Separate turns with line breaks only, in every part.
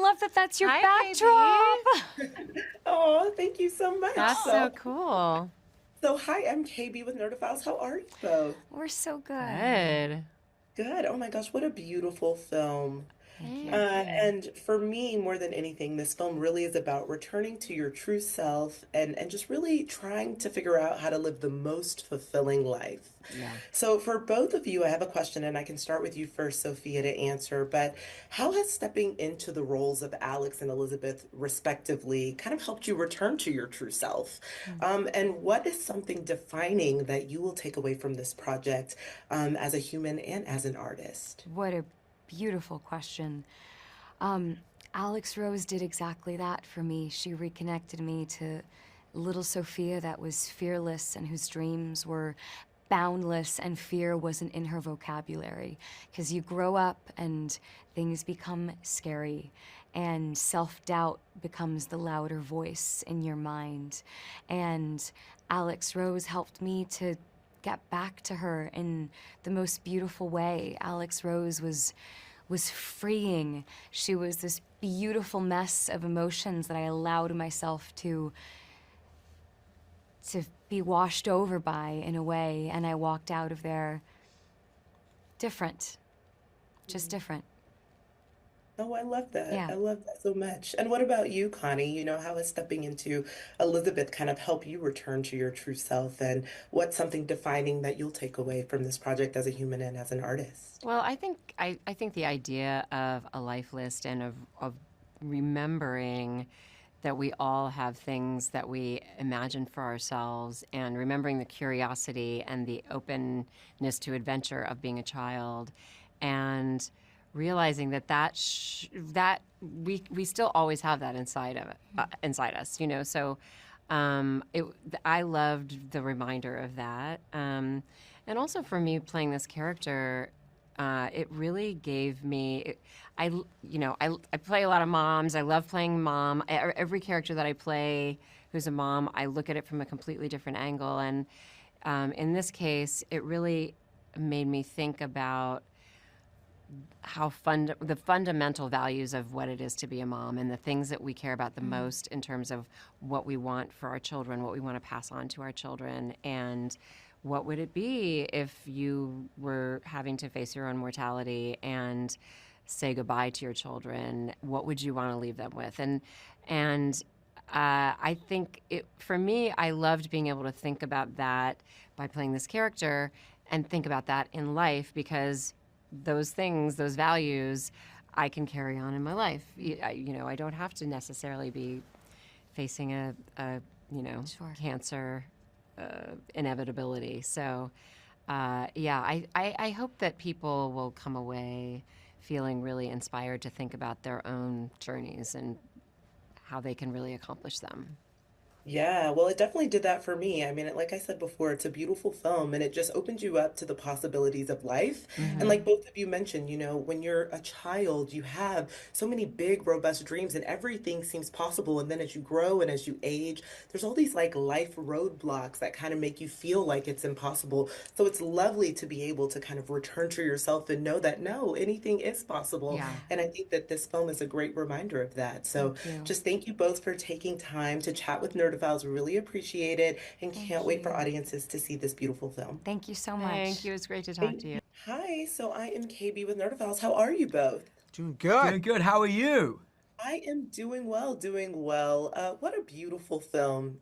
love that that's your
Hi,
backdrop.
Oh, thank you so much.
That's so cool.
Hi, I'm KB with Nerdophiles. How are you both?
We're so good.
Good.
Good. Oh my gosh, what a beautiful film.
Thank you.
Thank you.
And for me, more than anything, this film really is about returning to your true self and just really trying to figure out how to live the most fulfilling life.
Yeah.
So, for both of you, I have a question, and I can start with you first, Sophia, to answer. But how has stepping into the roles of Alex and Elizabeth, respectively, kind of helped you return to your true self? And what is something defining that you will take away from this project as a human and as an artist?
What a beautiful question. Alex Rose did exactly that for me. She reconnected me to little Sophia that was fearless and whose dreams were boundless, and fear wasn't in her vocabulary. Because you grow up and things become scary, and self-doubt becomes the louder voice in your mind. And Alex Rose helped me to get back to her in the most beautiful way. Alex Rose was freeing. She was this beautiful mess of emotions that I allowed myself to be washed over by in a way, and I walked out of there different, just different.
Oh, I love that.
Yeah.
I love that so much. And what about you, Connie? How has stepping into Elizabeth kind of help you return to your true self? And what's something defining that you'll take away from this project as a human and as an artist?
Well, I think the idea of a life list and of remembering that we all have things that we imagine for ourselves, and remembering the curiosity and the openness to adventure of being a child, and realizing that we still always have that inside us, so I loved the reminder of that, and also for me playing this character. It really gave me. I play a lot of moms. I love playing mom. Every character that I play who's a mom, I look at it from a completely different angle. And in this case, it really made me think about the fundamental values of what it is to be a mom, and the things that we care about the most in terms of what we want for our children, what we want to pass on to our children, and what would it be if you were having to face your own mortality and say goodbye to your children? What would you want to leave them with? And I think for me, I loved being able to think about that by playing this character, and think about that in life, because those things, those values, I can carry on in my life. I don't have to necessarily be facing a
Sure.
cancer inevitability. So, I hope that people will come away feeling really inspired to think about their own journeys and how they can really accomplish them.
Yeah, well, it definitely did that for me. I mean, like I said before, it's a beautiful film and it just opens you up to the possibilities of life. And like both of you mentioned, when you're a child, you have so many big, robust dreams and everything seems possible. And then as you grow and as you age, there's all these like life roadblocks that kind of make you feel like it's impossible. So it's lovely to be able to kind of return to yourself and know that no, anything is possible.
Yeah.
And I think that this film is a great reminder of that. So
Thank you.
just thank you both for taking time to chat with Nerdophiles. Really appreciate it and can't wait for audiences to see this beautiful film.
Thank you so much.
Thank you. It was great to talk
Thank
to you.
you. Hi, so I am KB with Nerdophiles. How are you both?
Doing good.
Doing good. How are you?
I am doing well, doing well. What a beautiful film.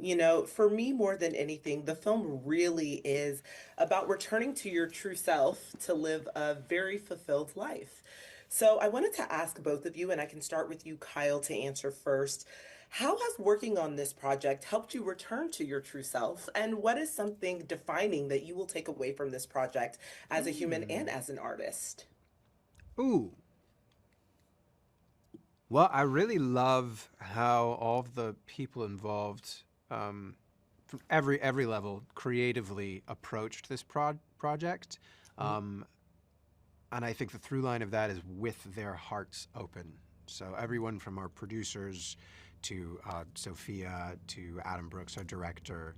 For me, more than anything, the film really is about returning to your true self to live a very fulfilled life. So I wanted to ask both of you, and I can start with you, Kyle, to answer first. How has working on this project helped you return to your true self? And what is something defining that you will take away from this project as a human and as an artist?
Ooh. Well, I really love how all of the people involved, from every level, creatively approached this project. And I think the through line of that is with their hearts open. So everyone from our producers to Sophia, to Adam Brooks, our director,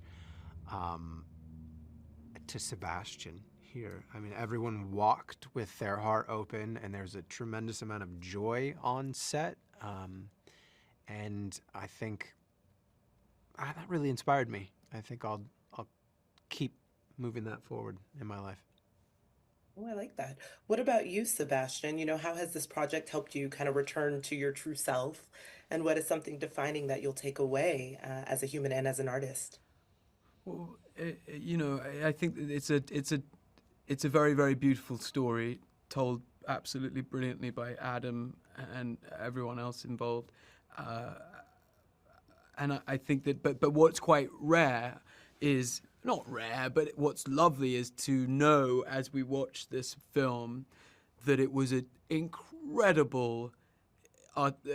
to Sebastian here. I mean, everyone walked with their heart open, and there's a tremendous amount of joy on set. And I think that really inspired me. I think I'll keep moving that forward in my life.
Oh, I like that. What about you, Sebastian? How has this project helped you kind of return to your true self? And what is something defining that you'll take away as a human and as an artist?
Well, I think that it's a very, very beautiful story, told absolutely brilliantly by Adam and everyone else involved. And I think that, but what's quite rare is, not rare, but what's lovely is to know as we watch this film that it was an incredible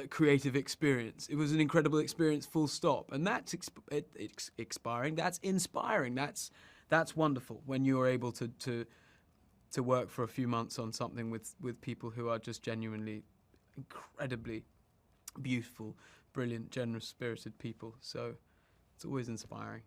creative experience. It was an incredible experience, full stop. And that's expiring. That's inspiring. That's wonderful when you're able to work for a few months on something with people who are just genuinely incredibly beautiful, brilliant, generous-spirited people. So it's always inspiring.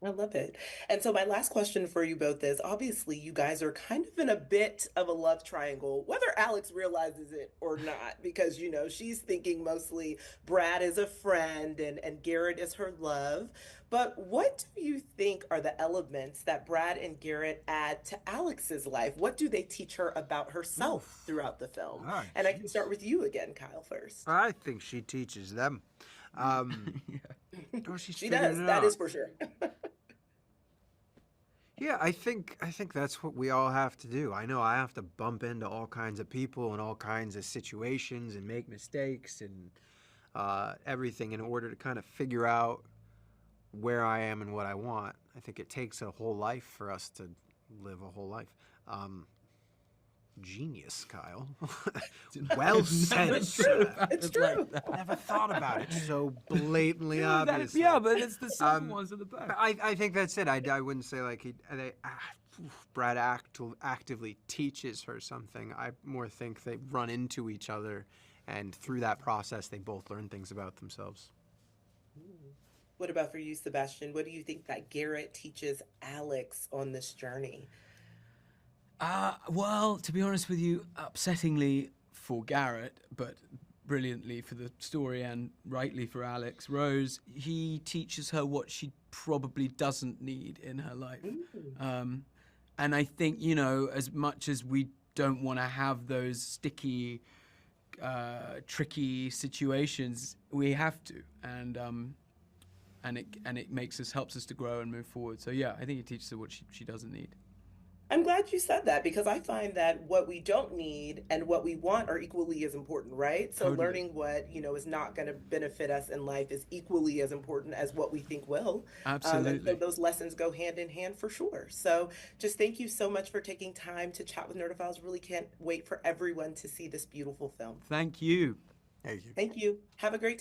I love it. And so my last question for you both is, obviously you guys are kind of in a bit of a love triangle, whether Alex realizes it or not, because she's thinking mostly Brad is a friend and Garrett is her love. But what do you think are the elements that Brad and Garrett add to Alex's life? What do they teach her about herself throughout the film?
Ah,
And I can start with you again, Kyle, first.
I think she teaches them. Or she's
She
figuring
does.
it
That
out.
is for sure.
Yeah, I think that's what we all have to do. I know I have to bump into all kinds of people and all kinds of situations and make mistakes and everything in order to kind of figure out where I am and what I want. I think it takes a whole life for us to live a whole life. Genius, Kyle. Well said.
It's true.
Sir.
It's true.
Never thought about it so blatantly obvious.
Yeah, but it's the simple ones at the back.
I think that's it. I wouldn't say like Brad actively teaches her something. I more think they run into each other, and through that process, they both learn things about themselves.
What about for you, Sebastian? What do you think that Garrett teaches Alex on this journey?
Well, to be honest with you, upsettingly for Garrett, but brilliantly for the story and rightly for Alex Rose, he teaches her what she probably doesn't need in her life. And I think, as much as we don't want to have those sticky, tricky situations, we have to. And it helps us to grow and move forward. So yeah, I think it teaches her what she doesn't need.
I'm glad you said that because I find that what we don't need and what we want are equally as important, right? So
Totally.
learning what, is not going to benefit us in life is equally as important as what we think will. And so
Absolutely.
those lessons go hand in hand for sure. So just thank you so much for taking time to chat with Nerdophiles. Really can't wait for everyone to see this beautiful film.
Thank you.
Thank you.
Thank you. Have a great